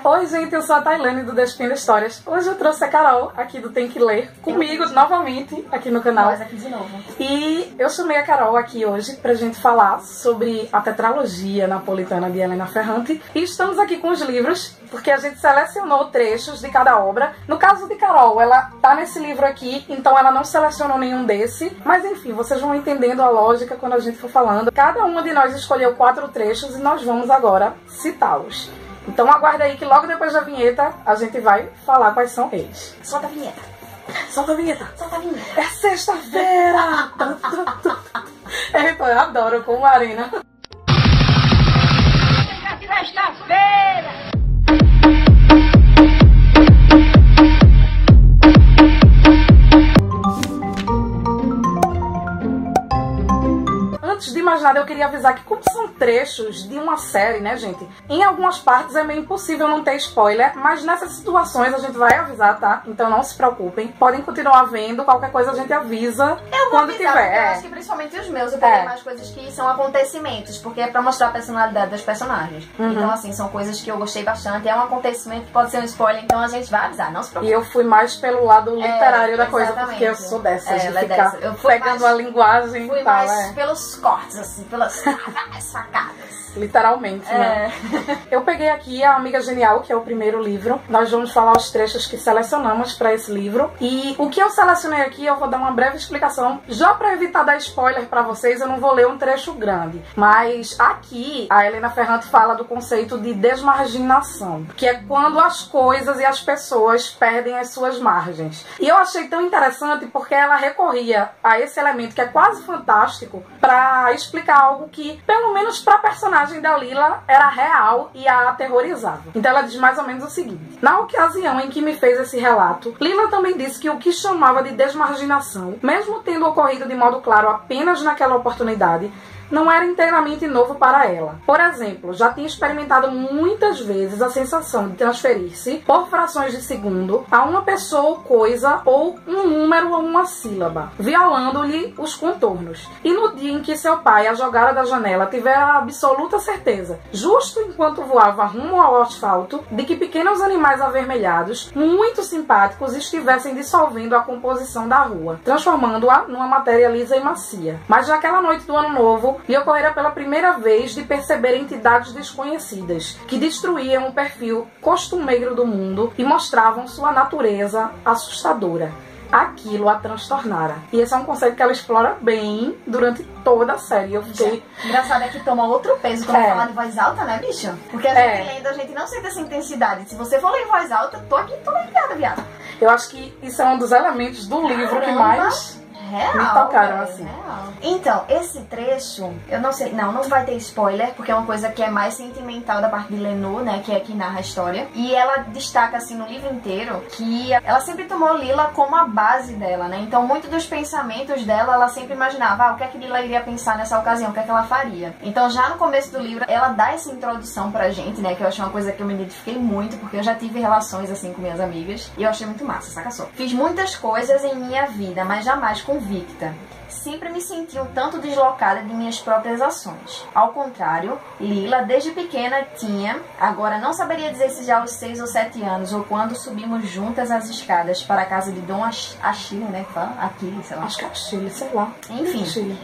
Oi gente, eu sou a Tailane do Despindo Histórias. Hoje eu trouxe a Carol aqui do Tem Que Ler comigo novamente aqui no canal. Nós aqui de novo. E eu chamei a Carol aqui hoje pra gente falar sobre a tetralogia napolitana de Helena Ferrante. E estamos aqui com os livros, porque a gente selecionou trechos de cada obra. No caso de Carol, ela tá nesse livro aqui, então ela não selecionou nenhum desse. Mas enfim, vocês vão entendendo a lógica quando a gente for falando. Cada uma de nós escolheu 4 trechos e nós vamos agora citá-los. Então aguarda aí que logo depois da vinheta a gente vai falar quais são eles. Solta a vinheta. Solta a vinheta. Solta a vinheta. É sexta-feira! Eita, eu adoro com Marina. Sexta-feira! Antes de mais nada, eu queria avisar que como são trechos de uma série, né, gente? Em algumas partes é meio impossível não ter spoiler, mas nessas situações a gente vai avisar, tá? Então não se preocupem. Podem continuar vendo, qualquer coisa a gente avisa quando tiver. Eu acho que principalmente os meus, eu peguei mais coisas que são acontecimentos, porque é pra mostrar a personalidade das personagens. Então, assim, são coisas que eu gostei bastante. É um acontecimento que pode ser um spoiler, então a gente vai avisar, não se preocupe. E eu fui mais pelo lado literário da coisa, porque eu sou dessas, de ficar pegando a linguagem e tal. Mais pelos cortes, assim, pelas facadas. Literalmente, né? Eu peguei aqui a Amiga Genial, que é o primeiro livro. Nós vamos falar os trechos que selecionamos para esse livro. E o que eu selecionei aqui, eu vou dar uma breve explicação. Já para evitar dar spoiler para vocês, eu não vou ler um trecho grande. Mas aqui, a Helena Ferrante fala do conceito de desmarginação, que é quando as coisas e as pessoas perdem as suas margens. E eu achei tão interessante porque ela recorria a esse elemento que é quase fantástico para explicar algo que, pelo menos para a personagem da Lila, era real e a aterrorizava. Então ela diz mais ou menos o seguinte: na ocasião em que me fez esse relato, Lila também disse que o que chamava de desmarginação, mesmo tendo ocorrido de modo claro apenas naquela oportunidade, não era inteiramente novo para ela. Por exemplo, já tinha experimentado muitas vezes a sensação de transferir-se, por frações de segundo, a uma pessoa ou coisa, ou um número ou uma sílaba, violando-lhe os contornos. E no dia em que seu pai a jogara da janela, tivera a absoluta certeza, justo enquanto voava rumo ao asfalto, de que pequenos animais avermelhados, muito simpáticos, estivessem dissolvendo a composição da rua, transformando-a numa matéria lisa e macia. Mas naquela noite do ano novo, lhe ocorrera pela primeira vez de perceber entidades desconhecidas, que destruíam o perfil costumeiro do mundo e mostravam sua natureza assustadora. Aquilo a transtornara. E esse é um conceito que ela explora bem durante toda a série. Eu fiquei... Engraçado é que toma outro peso quando falar de voz alta, né, bicho? Porque a gente lendo, a gente não sente essa intensidade. Se você for ler em voz alta, tô ligada, viado. Eu acho que isso é um dos elementos do livro que mais... me tocaram assim. Então, esse trecho, eu não sei, não vai ter spoiler, porque é uma coisa que é mais sentimental da parte de Lenô, né, que é que narra a história. E ela destaca, assim, no livro inteiro, que ela sempre tomou Lila como a base dela, né. Então, muito dos pensamentos dela, ela sempre imaginava, o que é que Lila iria pensar nessa ocasião, o que é que ela faria. Então, já no começo do livro, ela dá essa introdução pra gente, né, que eu achei uma coisa que eu me identifiquei muito, porque eu já tive relações, assim, com minhas amigas, e eu achei muito massa, saca só. Fiz muitas coisas em minha vida, mas jamais convicta. Sempre me senti um tanto deslocada de minhas próprias ações. Ao contrário, Lila, desde pequena, tinha, agora não saberia dizer se já aos 6 ou 7 anos, ou quando subimos juntas as escadas para a casa de Dom Achille, né? Achille, sei lá. Acho que é Achille, sei lá. Enfim,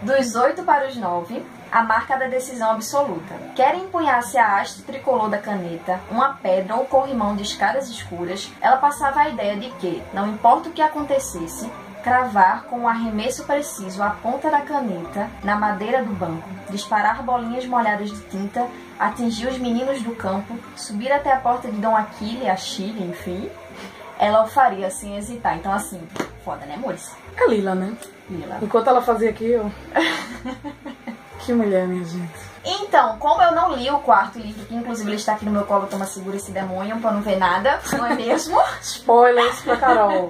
dos 8 para os 9, a marca da decisão absoluta. Quer empunhasse a haste tricolor da caneta, uma pedra ou corrimão de escadas escuras, ela passava a ideia de que, não importa o que acontecesse, cravar com um arremesso preciso a ponta da caneta na madeira do banco, disparar bolinhas molhadas de tinta, atingir os meninos do campo, subir até a porta de Dom Achille, enfim, ela o faria sem hesitar. Então, assim, foda, né, amores? É Lila, né? Lila. Enquanto ela fazia aquilo... Que mulher, minha gente. Então, como eu não li o 4º livro, que inclusive ele está aqui no meu colo, toma segura esse demônio pra não ver nada, não é mesmo? Spoilers pra Carol.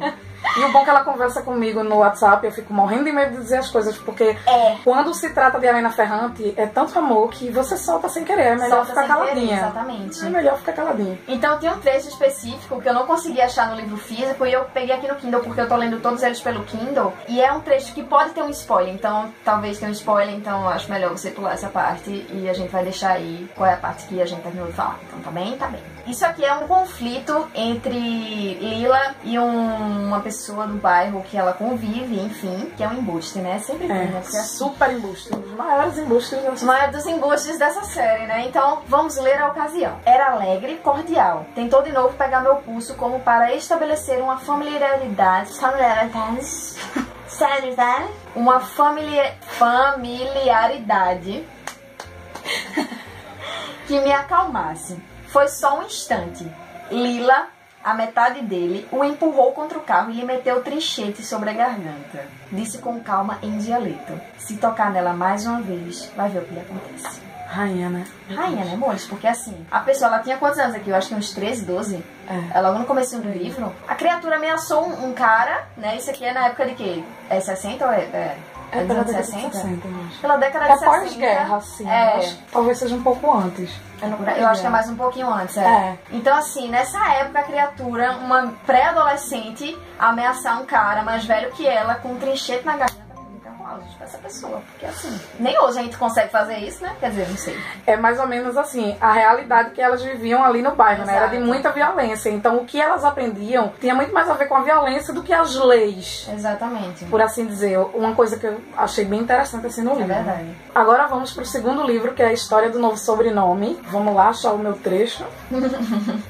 E o bom é que ela conversa comigo no WhatsApp, eu fico morrendo de medo de dizer as coisas, porque quando se trata de Helena Ferrante, é tanto amor que você solta sem querer, é melhor ficar caladinha. Exatamente. É melhor ficar caladinha. Então tem um trecho específico que eu não consegui achar no livro físico e eu peguei aqui no Kindle porque eu tô lendo todos eles pelo Kindle, e é um trecho que pode ter um spoiler, então talvez tenha um spoiler, então eu acho melhor você pular essa parte e a gente vai deixar aí qual é a parte que a gente terminou de falar. Então tá bem? Tá bem. Isso aqui é um conflito entre Lila e uma pessoa do bairro que ela convive, enfim, que é um embuste, né? Sempre tem, né? Porque super embuste. Um dos maiores embustes dessa série. Maior dos embustes dessa série, né? Então, vamos ler a ocasião. Era alegre e cordial. Tentou de novo pegar meu pulso como para estabelecer uma familiaridade. Uma familiaridade que me acalmasse. Foi só um instante. Lila, a metade dele, o empurrou contra o carro e lhe meteu o trinchete sobre a garganta. Disse com calma em dialeto: se tocar nela mais uma vez, vai ver o que lhe acontece. Rainha, né? Rainha, né, amores? Porque assim, a pessoa, ela tinha quantos anos aqui? Eu acho que uns 13, 12. Ela logo no começo do livro. A criatura ameaçou um cara, né? Isso aqui é na época de quê? É 60 ou é pela dos anos década 60? de 60, eu acho. Pela década de 60. Pós-guerra, assim. Talvez seja um pouco antes. Eu acho que é mais um pouquinho antes, Então, assim, nessa época, a criatura, uma pré-adolescente, ameaçar um cara mais velho que ela com um trinchete na garganta. Pra essa pessoa, porque assim, nem hoje a gente consegue fazer isso, né? Quer dizer, não sei. É mais ou menos assim, a realidade que elas viviam ali no bairro, né? Era de muita violência. Então o que elas aprendiam tinha muito mais a ver com a violência do que as leis. Exatamente. Por assim dizer, uma coisa que eu achei bem interessante assim no livro. É verdade. Agora vamos pro segundo livro, que é a história do novo sobrenome. Vamos lá achar o meu trecho.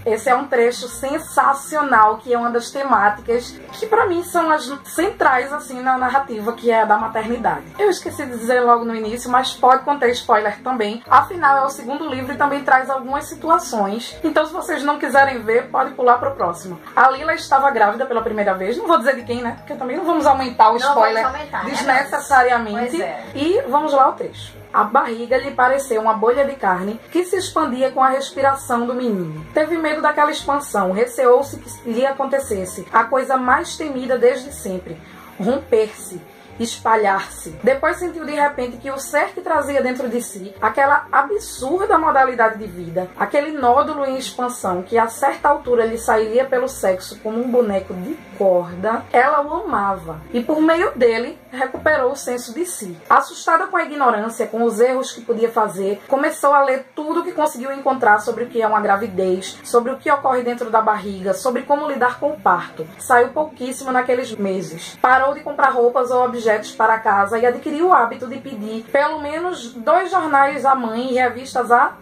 Esse é um trecho sensacional, que é uma das temáticas que pra mim são as centrais assim na narrativa, que é a da maternidade. Eu esqueci de dizer logo no início, mas pode conter spoiler também. Afinal, é o segundo livro e também traz algumas situações. Então, se vocês não quiserem ver, pode pular pro próximo. A Lila estava grávida pela primeira vez. Não vou dizer de quem, né? Porque também não vamos aumentar o spoiler desnecessariamente. E vamos lá ao trecho. A barriga lhe pareceu uma bolha de carne que se expandia com a respiração do menino. Teve medo daquela expansão, receou-se que lhe acontecesse a coisa mais temida desde sempre: romper-se, espalhar-se. Depois sentiu de repente que o ser que trazia dentro de si aquela absurda modalidade de vida, aquele nódulo em expansão que a certa altura lhe sairia pelo sexo como um boneco de corda, ela o amava e por meio dele recuperou o senso de si. Assustada com a ignorância, com os erros que podia fazer, começou a ler tudo o que conseguiu encontrar sobre o que é uma gravidez, sobre o que ocorre dentro da barriga, sobre como lidar com o parto. Saiu pouquíssimo naqueles meses. Parou de comprar roupas ou objetos para casa e adquiriu o hábito de pedir pelo menos 2 jornais à mãe e revistas a...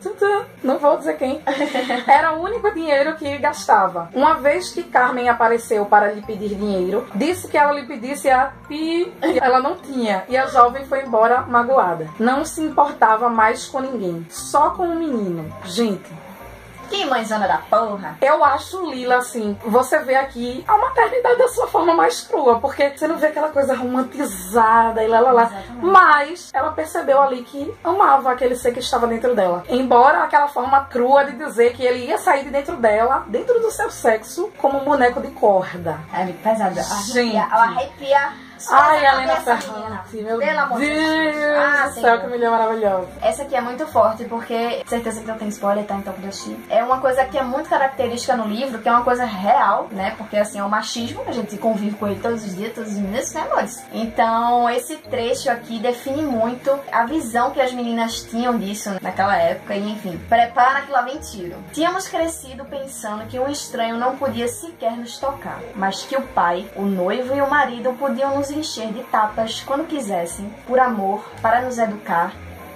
não vou dizer quem. Era o único dinheiro que gastava. Uma vez que Carmen apareceu para lhe pedir dinheiro, disse que ela lhe pedisse a pi... Ela não tinha, e a jovem foi embora magoada. Não se importava mais com ninguém, só com o menino. Gente... Que mãezona da porra. Eu acho Lila, assim, você vê aqui a maternidade da sua forma mais crua, porque você não vê aquela coisa romantizada e lá. Mas ela percebeu ali que amava aquele ser que estava dentro dela. Embora aquela forma crua de dizer que ele ia sair de dentro dela, dentro do seu sexo, como um boneco de corda. É muito pesada. Gente. Ela arrepia. Ai, Helena Ferrante, meu Deus do céu, que mulher maravilhosa. Essa aqui é muito forte, porque certeza que não tem spoiler, tá? Então, pra assistir. É uma coisa que é muito característica no livro, que é uma coisa real, né? Porque, assim, é o machismo, a gente convive com ele todos os dias, todos os minutos, né, amores? Então, esse trecho aqui define muito a visão que as meninas tinham disso naquela época, e, enfim. Prepara que lá vem tiro. Tínhamos crescido pensando que um estranho não podia sequer nos tocar, mas que o pai, o noivo e o marido podiam nos encher de tapas quando quisessem, por amor, para nos educar,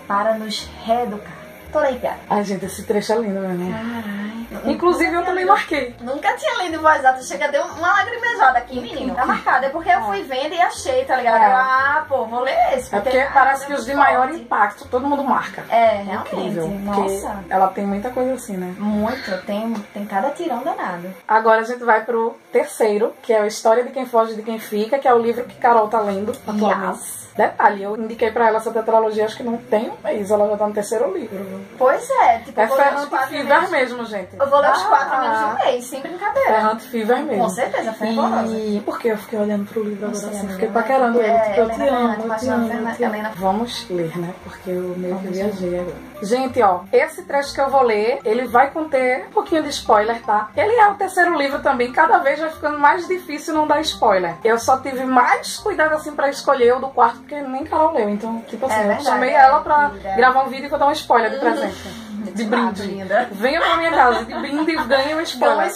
para nos reeducar. Tô arrepiada. Ai, gente, esse trecho é lindo mesmo. Caralho. Inclusive, eu também marquei. Nunca tinha lido em voz alta. Chega, deu uma lagrimejada aqui, menino. Tá marcada. É porque eu fui vendo e achei, tá ligado? Ah, pô, vou ler esse. É porque parece que os de maior impacto todo mundo marca. É, realmente. Incrível, nossa. Ela tem muita coisa assim, né? Muito. Tem cada tirão danado. Agora a gente vai pro terceiro, que é a História de Quem Foge de Quem Fica, que é o livro que Carol tá lendo atualmente. Detalhe, eu indiquei pra ela essa tetralogia, acho que não tem um mês, ela já tá no 3º livro. Pois é, tipo, É Ferrante Fever mesmo, gente. Eu vou ler os 4 em menos de um mês, sem brincadeira. Ferrante Fever mesmo. Com certeza, fervorosa. E por que eu fiquei olhando pro livro agora assim? Fiquei né? paquerando ele, tipo, eu te Helena amo, Ferrante, eu te amo, eu te amo. Helena- Vamos ler, né? Porque eu meio que viajei agora. Gente, ó, esse trecho que eu vou ler, ele vai conter um pouquinho de spoiler, tá? Ele é o 3º livro também, cada vez vai ficando mais difícil não dar spoiler. Eu só tive mais cuidado, assim, pra escolher o do quarto, porque nem Carol leu. Então, tipo assim, eu verdade, chamei ela pra querida. gravar um vídeo e vou dar um spoiler de presente. De brinde. linda. Venha pra minha casa, de brinde e ganhe um spoiler.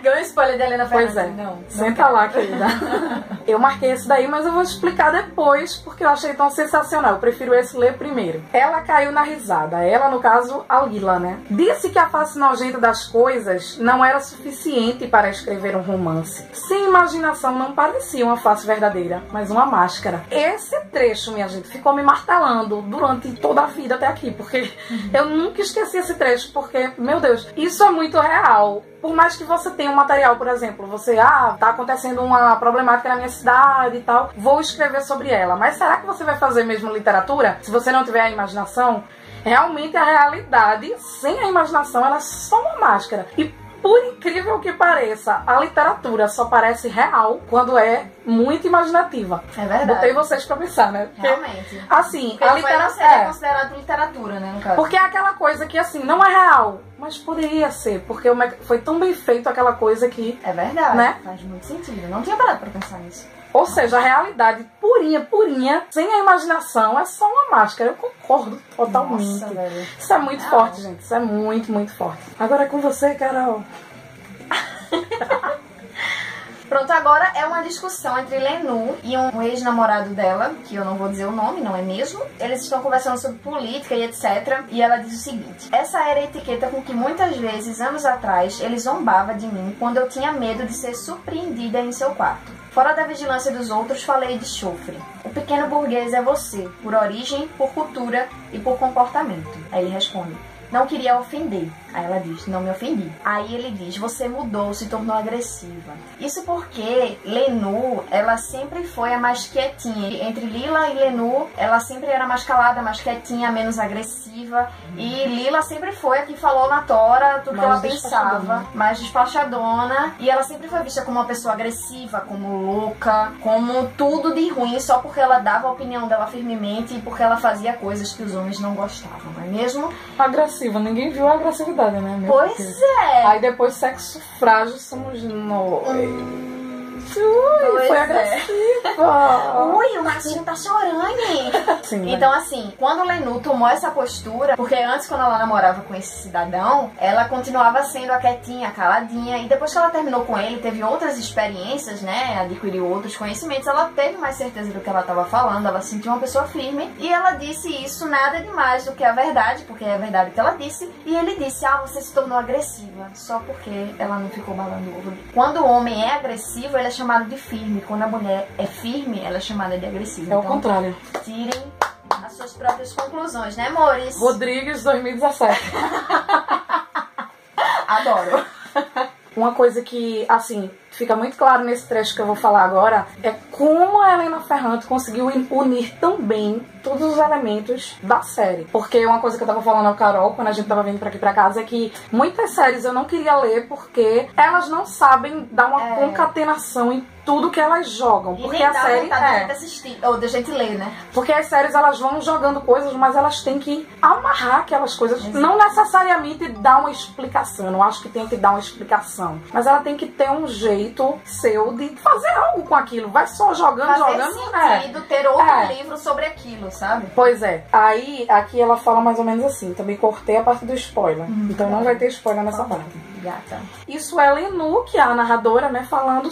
Ganhou um spoiler da Helena Ferrante. Pois é. Não. Senta lá, querida. Eu marquei esse daí, mas eu vou explicar depois, porque eu achei tão sensacional. Eu prefiro esse ler primeiro. Ela caiu na risada. Ela, no caso, a Lila, né? Disse que a face nojenta das coisas não era suficiente para escrever um romance. Sem imaginação não parecia uma face verdadeira, mas uma máscara. Esse trecho, minha gente, ficou me martelando durante toda a vida até aqui, porque eu nunca esqueci esse trecho, porque, meu Deus, isso é muito real. Por mais que você tenha um material, por exemplo, você, tá acontecendo uma problemática na minha cidade e tal, vou escrever sobre ela. Mas será que você vai fazer mesmo literatura? Se você não tiver a imaginação, realmente a realidade, sem a imaginação, ela é só uma máscara. E por incrível que pareça, a literatura só parece real quando é muito imaginativa. É verdade. Botei vocês pra pensar, né? Porque, Realmente. assim, Porque a literatura literatura é considerado literatura, né, no caso. porque é aquela coisa que, assim, não é real, mas poderia ser, porque foi tão bem feito aquela coisa que... É verdade. Né? Faz muito sentido. Eu não tinha parado pra pensar nisso. Ou seja, a realidade purinha, sem a imaginação, é só uma máscara. Eu concordo totalmente. Nossa, velho. Isso é muito forte, gente. Isso é muito, muito forte. Agora é com você, Carol. Pronto, agora é uma discussão entre Lenu e um ex-namorado dela, que eu não vou dizer o nome, não é mesmo? Eles estão conversando sobre política e etc. E ela diz o seguinte: essa era a etiqueta com que muitas vezes, anos atrás, ele zombava de mim quando eu tinha medo de ser surpreendida em seu quarto. Fora da vigilância dos outros, falei de chofre. O pequeno burguês é você, por origem, por cultura e por comportamento. Aí ele responde: não queria ofender. Aí ela diz: não me ofendi. Aí ele diz: você mudou, se tornou agressiva. Isso porque Lenu, ela sempre foi a mais quietinha. Entre Lila e Lenu, ela sempre era mais calada, mais quietinha, menos agressiva. E Lila sempre foi a que falou na tora tudo que ela pensava, mais despachadona. E ela sempre foi vista como uma pessoa agressiva, como louca, como tudo de ruim, só porque ela dava a opinião dela firmemente e porque ela fazia coisas que os homens não gostavam, não é mesmo? Agressiva, ninguém viu a agressividade, né? Meu Pois Deus. é. Aí depois, sexo frágil, somos nós. Ui, foi agressiva. Ui, o Marcinho tá chorando. Sim, Então, assim, quando Lenu tomou essa postura, porque antes, quando ela namorava com esse cidadão, ela continuava sendo a quietinha, a caladinha, e depois que ela terminou com ele, teve outras experiências, né, adquiriu outros conhecimentos, ela teve mais certeza do que ela estava falando, ela se sentiu uma pessoa firme, e ela disse isso nada demais do que a verdade, porque é a verdade que ela disse, e ele disse: você se tornou agressiva, só porque ela não ficou balando o ovo. Quando o homem é agressivo, ele é chamado de firme, quando a mulher é firme, ela é chamada de agressiva. É o então, contrário. tirem as suas próprias conclusões, né, amores? Rodrigues 2017. Adoro. Uma coisa que, assim, fica muito claro nesse trecho que eu vou falar agora é como a Helena Ferrante conseguiu unir tão bem todos os elementos da série. Porque uma coisa que eu tava falando ao Carol quando a gente tava vindo pra aqui pra casa é que muitas séries eu não queria ler porque elas não sabem dar uma concatenação em tudo que elas jogam. E Porque nem a dá série vontade de assistir, ou de gente ler, né? Porque as séries elas vão jogando coisas, mas elas têm que amarrar aquelas coisas. Exato. Não necessariamente dar uma explicação. Eu não acho que tem que dar uma explicação. Mas ela tem que ter um jeito seu de fazer algo com aquilo. Vai só jogando, Fazer sentido ter outro livro sobre aquilo, sabe? Pois é. Aí, aqui ela fala mais ou menos assim. Também cortei a parte do spoiler. Então não vai ter spoiler nessa parte. Gata. Isso é Lenu, que é a narradora, né, falando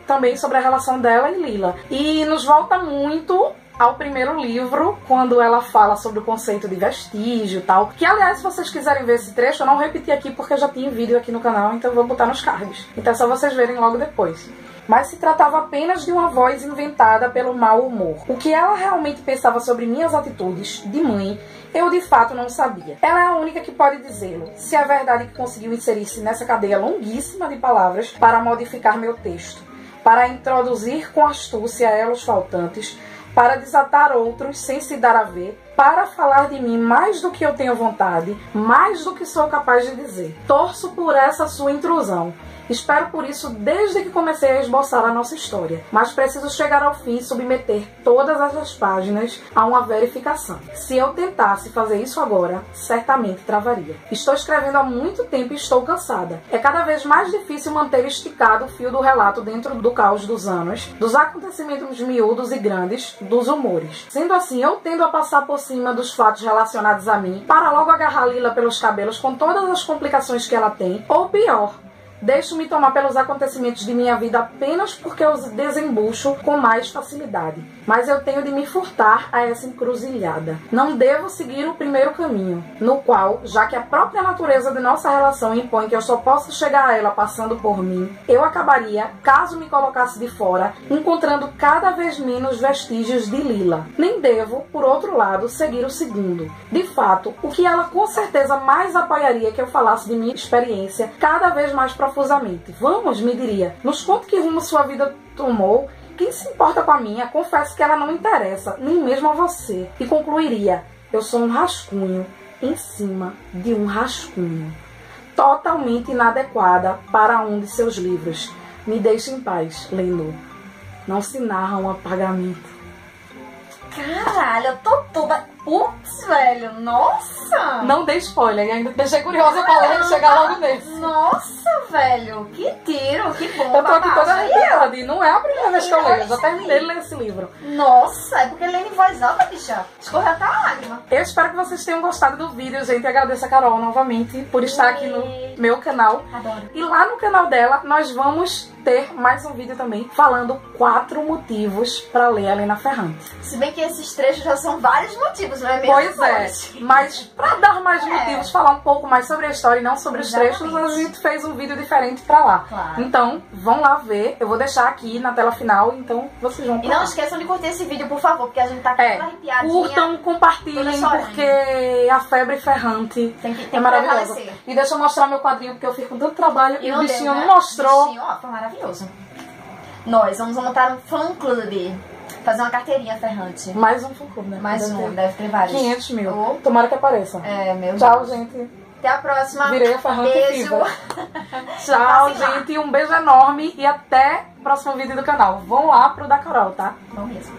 também sobre a relação dela e Lila. E nos volta muito ao primeiro livro, quando ela fala sobre o conceito de vestígio e tal. Que, aliás, se vocês quiserem ver esse trecho, eu não repeti aqui porque eu já tinha vídeo aqui no canal, então eu vou botar nos cards. Então é só vocês verem logo depois. Mas se tratava apenas de uma voz inventada pelo mau humor. O que ela realmente pensava sobre minhas atitudes de mãe, eu de fato não sabia. Ela é a única que pode dizê-lo, se é verdade que conseguiu inserir-se nessa cadeia longuíssima de palavras para modificar meu texto, para introduzir com astúcia elos faltantes, para desatar outros sem se dar a ver, para falar de mim mais do que eu tenho vontade, mais do que sou capaz de dizer. Torço por essa sua intrusão. Espero por isso desde que comecei a esboçar a nossa história, mas preciso chegar ao fim e submeter todas essas páginas a uma verificação. Se eu tentasse fazer isso agora, certamente travaria. Estou escrevendo há muito tempo e estou cansada. É cada vez mais difícil manter esticado o fio do relato dentro do caos dos anos, dos acontecimentos miúdos e grandes, dos humores. Sendo assim, eu tendo a passar por cima dos fatos relacionados a mim, para logo agarrar Lila pelos cabelos com todas as complicações que ela tem, ou pior, deixo-me tomar pelos acontecimentos de minha vida apenas porque os desembucho com mais facilidade. Mas eu tenho de me furtar a essa encruzilhada. Não devo seguir o primeiro caminho, no qual, já que a própria natureza de nossa relação impõe que eu só possa chegar a ela passando por mim, eu acabaria, caso me colocasse de fora, encontrando cada vez menos vestígios de Lila. Nem devo, por outro lado, seguir o segundo. De fato, o que ela com certeza mais apoiaria que eu falasse de minha experiência cada vez mais profusamente. Vamos, me diria, nos conte que rumo sua vida tomou. Quem se importa com a minha? Confesso que ela não interessa, nem mesmo a você. E concluiria, eu sou um rascunho em cima de um rascunho. Totalmente inadequada para um de seus livros. Me deixe em paz, Lenor. Não se narra um apagamento. Caralho, eu tô toda... Putz, velho, nossa! Não dei spoiler, ainda deixei curiosa pra ler e chegar logo nesse. Nossa, velho, que tiro, que bom. Eu tô aqui toda arrepiada e não é a primeira vez que eu leio, eu já terminei de ler esse livro. Nossa, é porque lendo em voz alta, bicha, escorreu até a lágrima. Eu espero que vocês tenham gostado do vídeo, gente. Eu agradeço a Carol novamente por estar aqui no meu canal. Adoro. E lá no canal dela, nós vamos ter mais um vídeo também falando 4 motivos pra ler Helena Ferrante. Se bem que esses trechos já são vários motivos, não é mesmo? Pois é, mas pra dar mais motivos, falar um pouco mais sobre a história e não sobre os trechos, a gente fez um vídeo diferente pra lá. Claro. Então, vão lá ver. Eu vou deixar aqui na tela final, então vocês vão pra E não lá. esqueçam de curtir esse vídeo, por favor, porque a gente tá toda arrepiadinha. Curtam, compartilhem, porque a febre ferrante é maravilhosa. prevalecer. E deixa eu mostrar meu quadrinho, porque eu fico com tanto trabalho e o não bichinho deu, né? não mostrou. O bichinho, ó, foi maravilhoso. Nós vamos montar um fã-clube. Fazer uma carteirinha ferrante. Mais um fã-clube, né? Mais um, deve ter vários. 500 mil. Oh. Tomara que apareça. É, meu Tchau, Deus. gente. Até a próxima. Virei a ferrante Beijo. viva. Tchau, gente. Um beijo enorme e até o próximo vídeo do canal. Vão lá pro da Carol, tá? Bom mesmo.